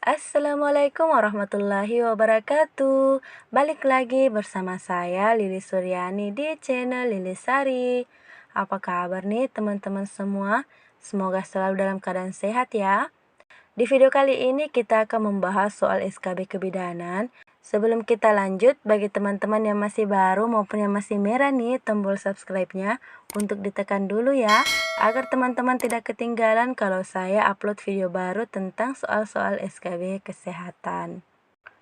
Assalamualaikum warahmatullahi wabarakatuh. Balik lagi bersama saya Lili Suryani di channel Lili Sari. Apa kabar nih teman-teman semua? Semoga selalu dalam keadaan sehat ya. Di video kali ini kita akan membahas soal SKB kebidanan. Sebelum kita lanjut, bagi teman-teman yang masih baru maupun yang masih merah nih tombol subscribe-nya untuk ditekan dulu ya, agar teman-teman tidak ketinggalan kalau saya upload video baru tentang soal-soal SKB kesehatan.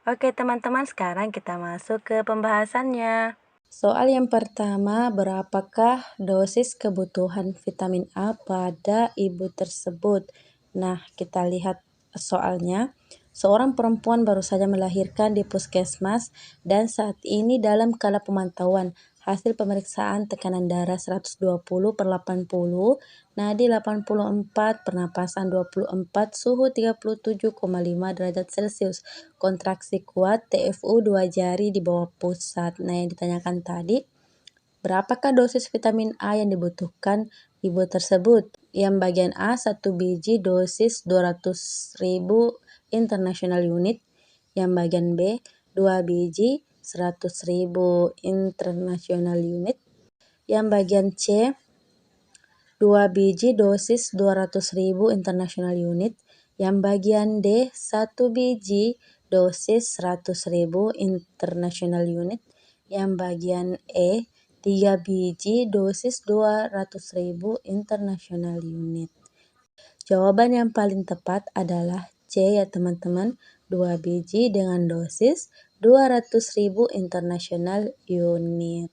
Oke teman-teman, sekarang kita masuk ke pembahasannya. Soal yang pertama, berapakah dosis kebutuhan vitamin A pada ibu tersebut? Nah, kita lihat soalnya. Seorang perempuan baru saja melahirkan di puskesmas dan saat ini dalam kala pemantauan. Hasil pemeriksaan tekanan darah 120/80, nadi 84, pernapasan 24, suhu 37,5 derajat Celcius, kontraksi kuat, TFU 2 jari di bawah pusat. Nah, yang ditanyakan tadi, berapakah dosis vitamin A yang dibutuhkan ibu tersebut? Yang bagian A, 1 biji dosis 200.000 international unit. Yang bagian B, 2 biji 100.000 international unit. Yang bagian C, 2 biji dosis 200.000 international unit. Yang bagian D, 1 biji dosis 100.000 international unit. Yang bagian E, 3 biji dosis 200.000 international unit. Jawaban yang paling tepat adalah C ya teman-teman, 2 biji dengan dosis 200.000 international unit.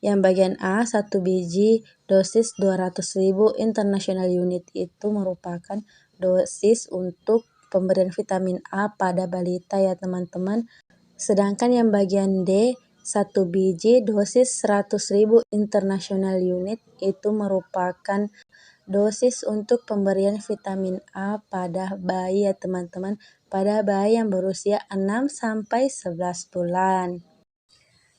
Yang bagian A, 1 biji dosis 200.000 international unit itu merupakan dosis untuk pemberian vitamin A pada balita ya teman-teman. Sedangkan yang bagian D, 1 biji dosis 100.000 international unit itu merupakan dosis untuk pemberian vitamin A pada bayi ya teman-teman, pada bayi yang berusia 6-11 bulan.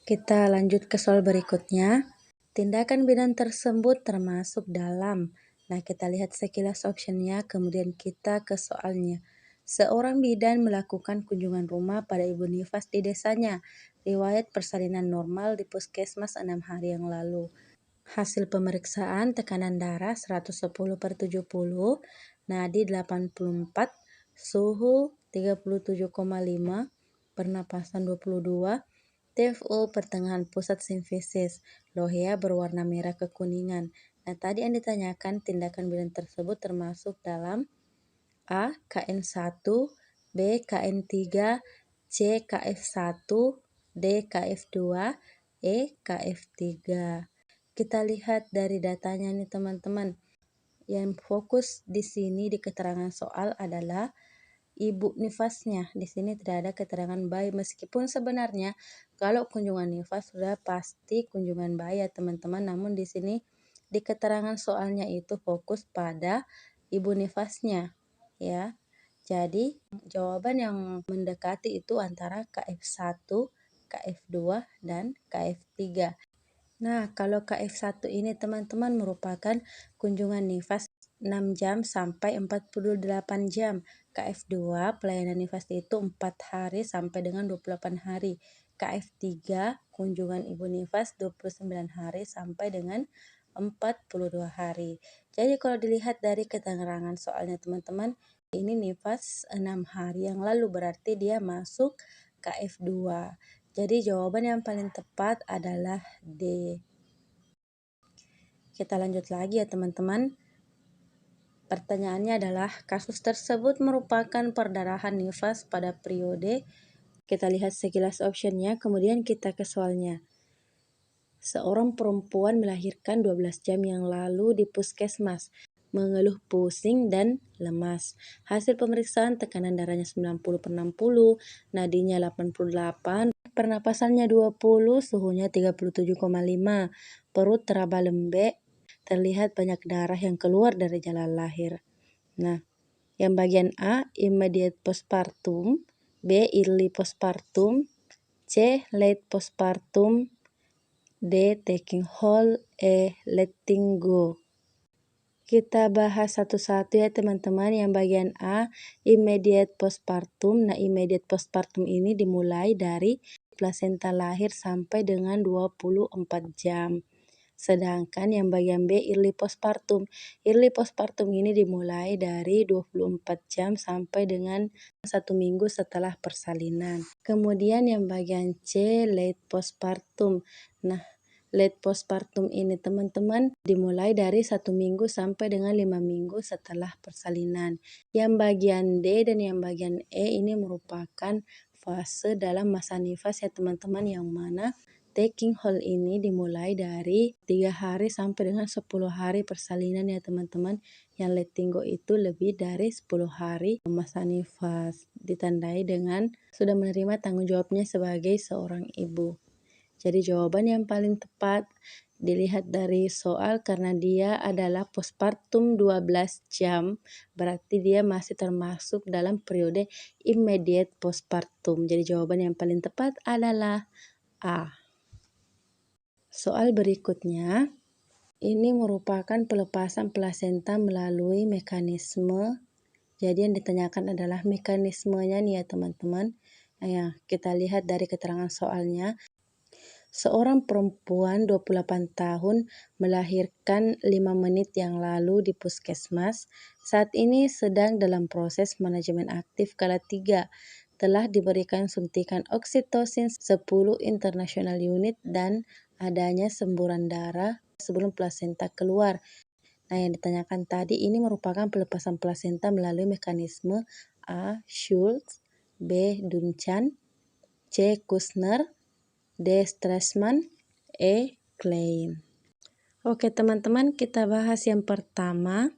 Kita lanjut ke soal berikutnya. Tindakan bidan tersebut termasuk dalam. Nah, kita lihat sekilas optionnya, kemudian kita ke soalnya. Seorang bidan melakukan kunjungan rumah pada ibu nifas di desanya. Riwayat persalinan normal di puskesmas 6 hari yang lalu. Hasil pemeriksaan tekanan darah 110/70, nadi 84, suhu 37,5, pernapasan 22, TFO pertengahan pusat simfisis, lohea berwarna merah kekuningan. Nah, tadi yang ditanyakan tindakan bidan tersebut termasuk dalam A. KN1, B. KN3, C. KF1, D. KF2, E. KF3. Kita lihat dari datanya nih teman-teman. Yang fokus di sini di keterangan soal adalah ibu nifasnya. Di sini tidak ada keterangan bayi, meskipun sebenarnya kalau kunjungan nifas sudah pasti kunjungan bayi ya teman-teman. Namun di sini di keterangan soalnya itu fokus pada ibu nifasnya ya. Jadi jawaban yang mendekati itu antara KF1, KF2 dan KF3. Nah, kalau KF1 ini teman-teman merupakan kunjungan nifas 6 jam sampai 48 jam. KF2 pelayanan nifas itu 4 hari sampai dengan 28 hari. KF3 kunjungan ibu nifas 29 hari sampai dengan 42 hari. Jadi kalau dilihat dari keterangan soalnya teman-teman, ini nifas 6 hari yang lalu, berarti dia masuk KF2. Jadi jawaban yang paling tepat adalah D. Kita lanjut lagi ya teman-teman. Pertanyaannya adalah, kasus tersebut merupakan perdarahan nifas pada periode. Kita lihat sekilas optionnya, kemudian kita ke soalnya. Seorang perempuan melahirkan 12 jam yang lalu di puskesmas, mengeluh pusing dan lemas. Hasil pemeriksaan tekanan darahnya 90/60, nadinya 88, pernapasannya 20, suhunya 37,5, perut teraba lembek, terlihat banyak darah yang keluar dari jalan lahir. Nah, yang bagian A, immediate postpartum, B, early postpartum, C, late postpartum, D, taking hold, E, letting go. Kita bahas satu-satu ya teman-teman. Yang bagian A, immediate postpartum. Nah, immediate postpartum ini dimulai dari plasenta lahir sampai dengan 24 jam. Sedangkan yang bagian B, early postpartum. Early postpartum ini dimulai dari 24 jam sampai dengan 1 minggu setelah persalinan. Kemudian yang bagian C, late postpartum. Nah, late postpartum ini teman-teman dimulai dari 1 minggu sampai dengan 5 minggu setelah persalinan. Yang bagian D dan yang bagian E ini merupakan fase dalam masa nifas ya teman-teman, yang mana taking hold ini dimulai dari 3 hari sampai dengan 10 hari persalinan ya teman-teman. Yang letting go itu lebih dari 10 hari masa nifas, ditandai dengan sudah menerima tanggung jawabnya sebagai seorang ibu. Jadi jawaban yang paling tepat dilihat dari soal karena dia adalah postpartum 12 jam, berarti dia masih termasuk dalam periode immediate postpartum. Jadi jawaban yang paling tepat adalah A. Soal berikutnya, ini merupakan pelepasan plasenta melalui mekanisme. Jadi yang ditanyakan adalah mekanismenya nih ya teman-teman. Nah, kita lihat dari keterangan soalnya. Seorang perempuan 28 tahun melahirkan 5 menit yang lalu di puskesmas. Saat ini sedang dalam proses manajemen aktif kala 3. Telah diberikan suntikan oksitosin 10 international unit dan adanya semburan darah sebelum plasenta keluar. Nah, yang ditanyakan tadi ini merupakan pelepasan plasenta melalui mekanisme A. Schultz, B. Dunchan, C. Kushner, D. Stresemann, E. Klein. Oke teman-teman, kita bahas yang pertama,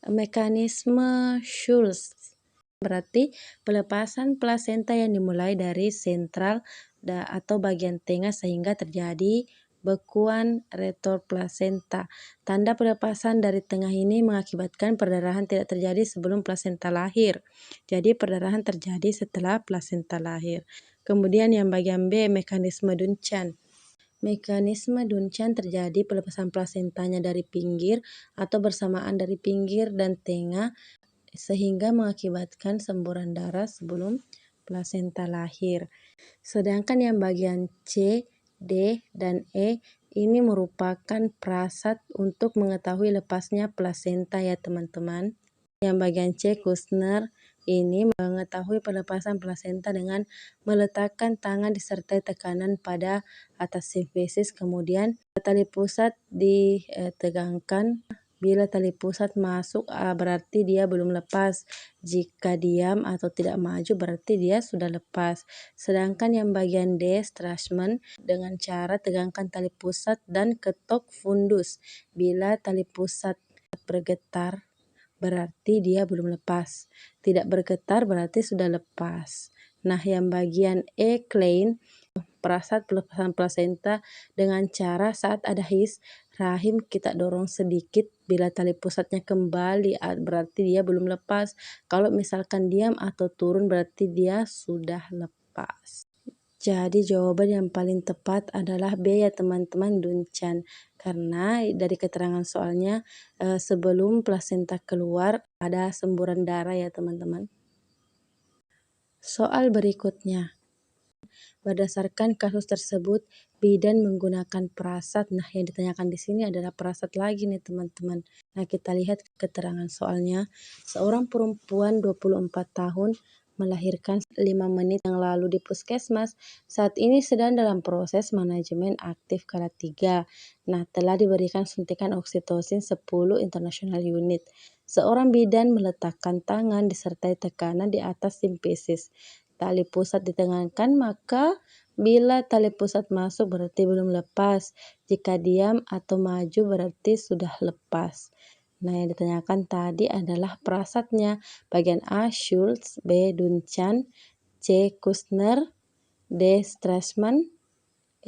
mekanisme Schultz. Berarti pelepasan plasenta yang dimulai dari sentral atau bagian tengah sehingga terjadi bekuan retroplasenta. Tanda pelepasan dari tengah ini mengakibatkan perdarahan tidak terjadi sebelum plasenta lahir. Jadi perdarahan terjadi setelah plasenta lahir. Kemudian yang bagian B, mekanisme Dunchan. Mekanisme Dunchan terjadi pelepasan plasentanya dari pinggir atau bersamaan dari pinggir dan tengah sehingga mengakibatkan semburan darah sebelum plasenta lahir. Sedangkan yang bagian C, D, dan E ini merupakan prasat untuk mengetahui lepasnya plasenta ya teman-teman. Yang bagian C, Kushner, ini mengetahui pelepasan plasenta dengan meletakkan tangan disertai tekanan pada atas simfisis, kemudian tali pusat ditegangkan. Bila tali pusat masuk berarti dia belum lepas. Jika diam atau tidak maju berarti dia sudah lepas. Sedangkan yang bagian D, Stresemann, dengan cara tegangkan tali pusat dan ketok fundus. Bila tali pusat bergetar berarti dia belum lepas. Tidak bergetar berarti sudah lepas. Nah, yang bagian E, Klein, prasat pelepasan plasenta dengan cara saat ada his, rahim kita dorong sedikit. Bila tali pusatnya kembali berarti dia belum lepas. Kalau misalkan diam atau turun berarti dia sudah lepas. Jadi jawaban yang paling tepat adalah B ya teman-teman, Dunchan. Karena dari keterangan soalnya sebelum plasenta keluar ada semburan darah ya teman-teman. Soal berikutnya. Berdasarkan kasus tersebut, bidan menggunakan prasat. Nah, yang ditanyakan di sini adalah prasat lagi nih teman-teman. Nah, kita lihat keterangan soalnya. Seorang perempuan 24 tahun melahirkan 5 menit yang lalu di puskesmas. Saat ini sedang dalam proses manajemen aktif kala 3. Nah, telah diberikan suntikan oksitosin 10 international unit. Seorang bidan meletakkan tangan disertai tekanan di atas simfisis. Tali pusat ditengahkan, maka bila tali pusat masuk berarti belum lepas. Jika diam atau maju berarti sudah lepas. Nah, yang ditanyakan tadi adalah prasatnya. Bagian A, Schultz, B, Dunchan, C, Kushner, D, Stresemann,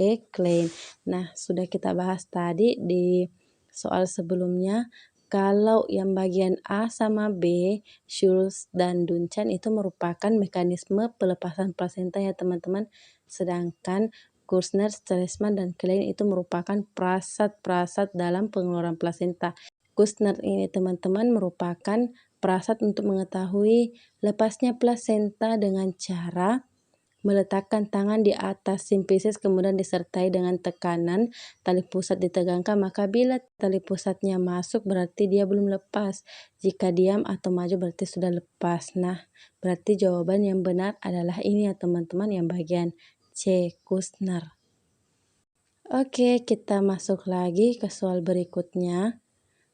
E, Klein. Nah, sudah kita bahas tadi di soal sebelumnya. Kalau yang bagian A sama B, Schultz dan Dunchan itu merupakan mekanisme pelepasan plasenta ya teman-teman. Sedangkan Kushner, Stresemann, dan Klein itu merupakan prasat-prasat dalam pengeluaran plasenta. Kushner ini teman-teman merupakan perasaan untuk mengetahui lepasnya plasenta dengan cara meletakkan tangan di atas simfisis kemudian disertai dengan tekanan, tali pusat ditegangkan, maka bila tali pusatnya masuk berarti dia belum lepas. Jika diam atau maju berarti sudah lepas. Nah, berarti jawaban yang benar adalah ini ya teman-teman, yang bagian C, Kushner. Oke, kita masuk lagi ke soal berikutnya.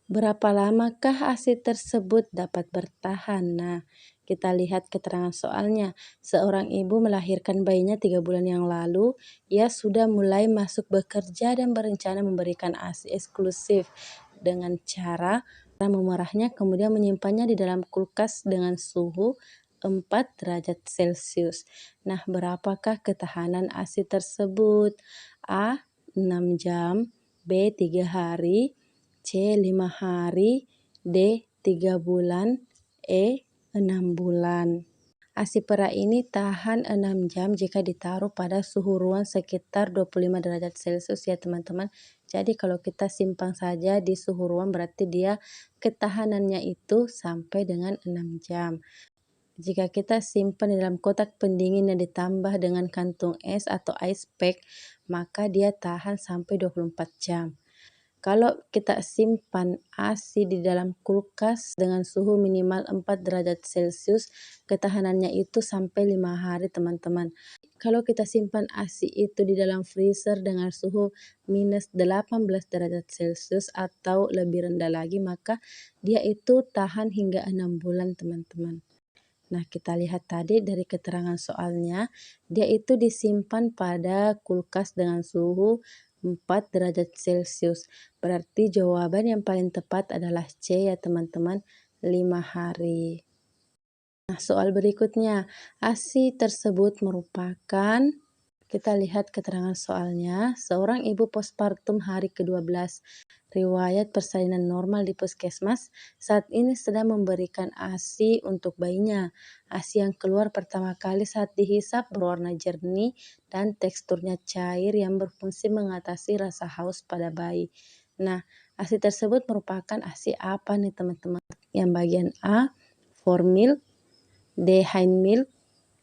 Berapa lamakah ASI tersebut dapat bertahan? Nah, kita lihat keterangan soalnya. Seorang ibu melahirkan bayinya 3 bulan yang lalu. Ia sudah mulai masuk bekerja dan berencana memberikan ASI eksklusif dengan cara memerahnya kemudian menyimpannya di dalam kulkas dengan suhu 4 derajat Celcius. Nah, berapakah ketahanan ASI tersebut? A. 6 jam, B. 3 hari, C. 5 hari, D. 3 bulan, E. 6 bulan. ASI perah ini tahan 6 jam jika ditaruh pada suhu ruang sekitar 25 derajat Celcius ya teman-teman. Jadi kalau kita simpan saja di suhu ruang berarti dia ketahanannya itu sampai dengan 6 jam. Jika kita simpan di dalam kotak pendingin yang ditambah dengan kantung es atau ice pack, maka dia tahan sampai 24 jam. Kalau kita simpan ASI di dalam kulkas dengan suhu minimal 4 derajat Celcius, ketahanannya itu sampai 5 hari teman-teman. Kalau kita simpan ASI itu di dalam freezer dengan suhu minus 18 derajat Celcius atau lebih rendah lagi, maka dia itu tahan hingga 6 bulan teman-teman. Nah, kita lihat tadi dari keterangan soalnya, dia itu disimpan pada kulkas dengan suhu 4 derajat Celcius. Berarti jawaban yang paling tepat adalah C ya teman-teman, 5 hari. Nah, soal berikutnya, ASI tersebut merupakan, kita lihat keterangan soalnya, seorang ibu postpartum hari ke-12, riwayat persalinan normal di puskesmas, saat ini sedang memberikan ASI untuk bayinya. ASI yang keluar pertama kali saat dihisap berwarna jernih dan teksturnya cair yang berfungsi mengatasi rasa haus pada bayi. Nah, ASI tersebut merupakan ASI apa nih teman-teman? Yang bagian A, formil, D. hind milk,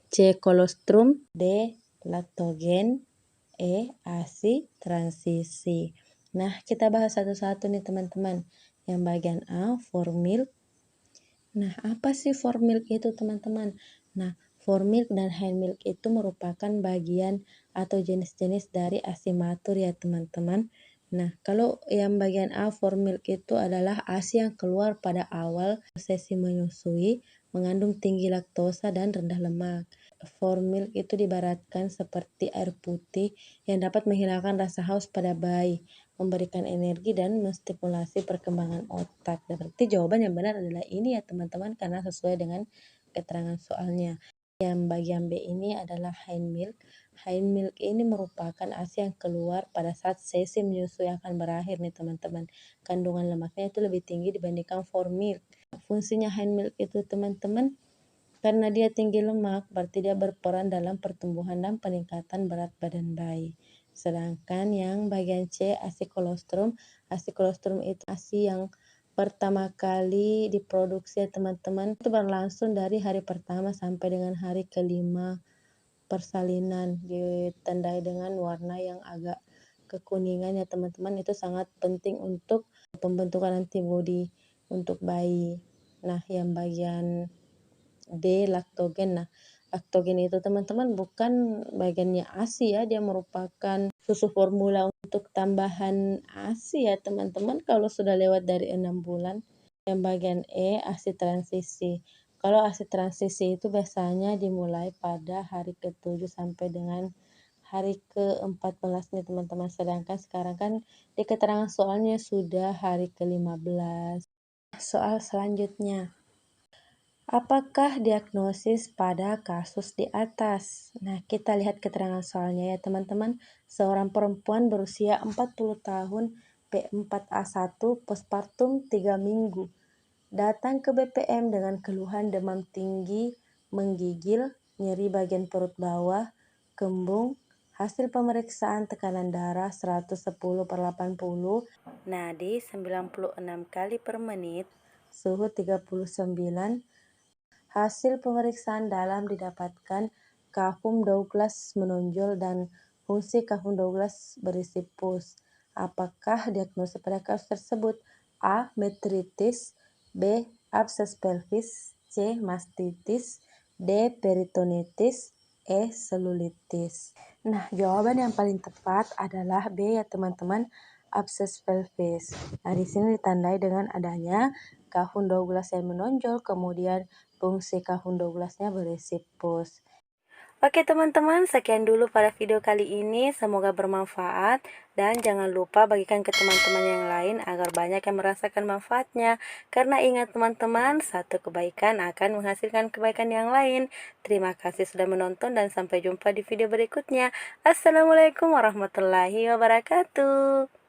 C. colostrum, D. laktogen, E. ASI transisi. Nah, kita bahas satu-satu nih teman-teman. Yang bagian A, formil. Nah, apa sih formil itu teman-teman? Nah, formil dan hind milk itu merupakan bagian atau jenis-jenis dari ASI matur ya teman-teman. Nah, kalau yang bagian A, formil itu adalah ASI yang keluar pada awal prosesi menyusui, mengandung tinggi laktosa dan rendah lemak. Formil itu diibaratkan seperti air putih yang dapat menghilangkan rasa haus pada bayi, memberikan energi dan menstimulasi perkembangan otak. Berarti jawaban yang benar adalah ini ya teman-teman, karena sesuai dengan keterangan soalnya. Yang bagian B ini adalah hind milk. Hind milk ini merupakan ASI yang keluar pada saat sesi menyusui akan berakhir nih teman-teman. Kandungan lemaknya itu lebih tinggi dibandingkan formil. Fungsinya hind milk itu teman-teman, karena dia tinggi lemak, berarti dia berperan dalam pertumbuhan dan peningkatan berat badan bayi. Sedangkan yang bagian C, ASI colostrum. ASI colostrum itu ASI yang pertama kali diproduksi teman-teman. Itu berlangsung dari hari pertama sampai dengan hari kelima persalinan. Ditandai dengan warna yang agak kekuningan ya teman-teman. Itu sangat penting untuk pembentukan antibodi untuk bayi. Nah, yang bagian D, laktogen. Nah, laktogen itu teman-teman bukan bagiannya ASI ya, dia merupakan susu formula untuk tambahan ASI ya teman-teman kalau sudah lewat dari 6 bulan. Yang bagian E, ASI transisi. Kalau ASI transisi itu biasanya dimulai pada hari ke-7 sampai dengan hari ke-14 nih teman-teman. Sedangkan sekarang kan di keterangan soalnya sudah hari ke-15. Soal selanjutnya. Apakah diagnosis pada kasus di atas? Nah, kita lihat keterangan soalnya ya teman-teman. Seorang perempuan berusia 40 tahun, P4A1, postpartum 3 minggu. Datang ke BPM dengan keluhan demam tinggi, menggigil, nyeri bagian perut bawah, kembung, Hasil pemeriksaan tekanan darah 110/80, nadi 96 kali per menit, suhu 39. Hasil pemeriksaan dalam didapatkan kafum Douglas menonjol dan fungsi kafum Douglas berisi pus. Apakah diagnosa pada kasus tersebut? A. Metritis, B. Abses pelvis, C. Mastitis, D. Peritonitis, E. Selulitis. Nah, jawaban yang paling tepat adalah B ya teman-teman, abses pelvis. Nah, di sini ditandai dengan adanya kafum Douglas yang menonjol, kemudian fungsi kafum Douglasnya berisi pus. Oke teman-teman, sekian dulu pada video kali ini. Semoga bermanfaat dan jangan lupa bagikan ke teman-teman yang lain agar banyak yang merasakan manfaatnya. Karena ingat teman-teman, satu kebaikan akan menghasilkan kebaikan yang lain. Terima kasih sudah menonton dan sampai jumpa di video berikutnya. Assalamualaikum warahmatullahi wabarakatuh.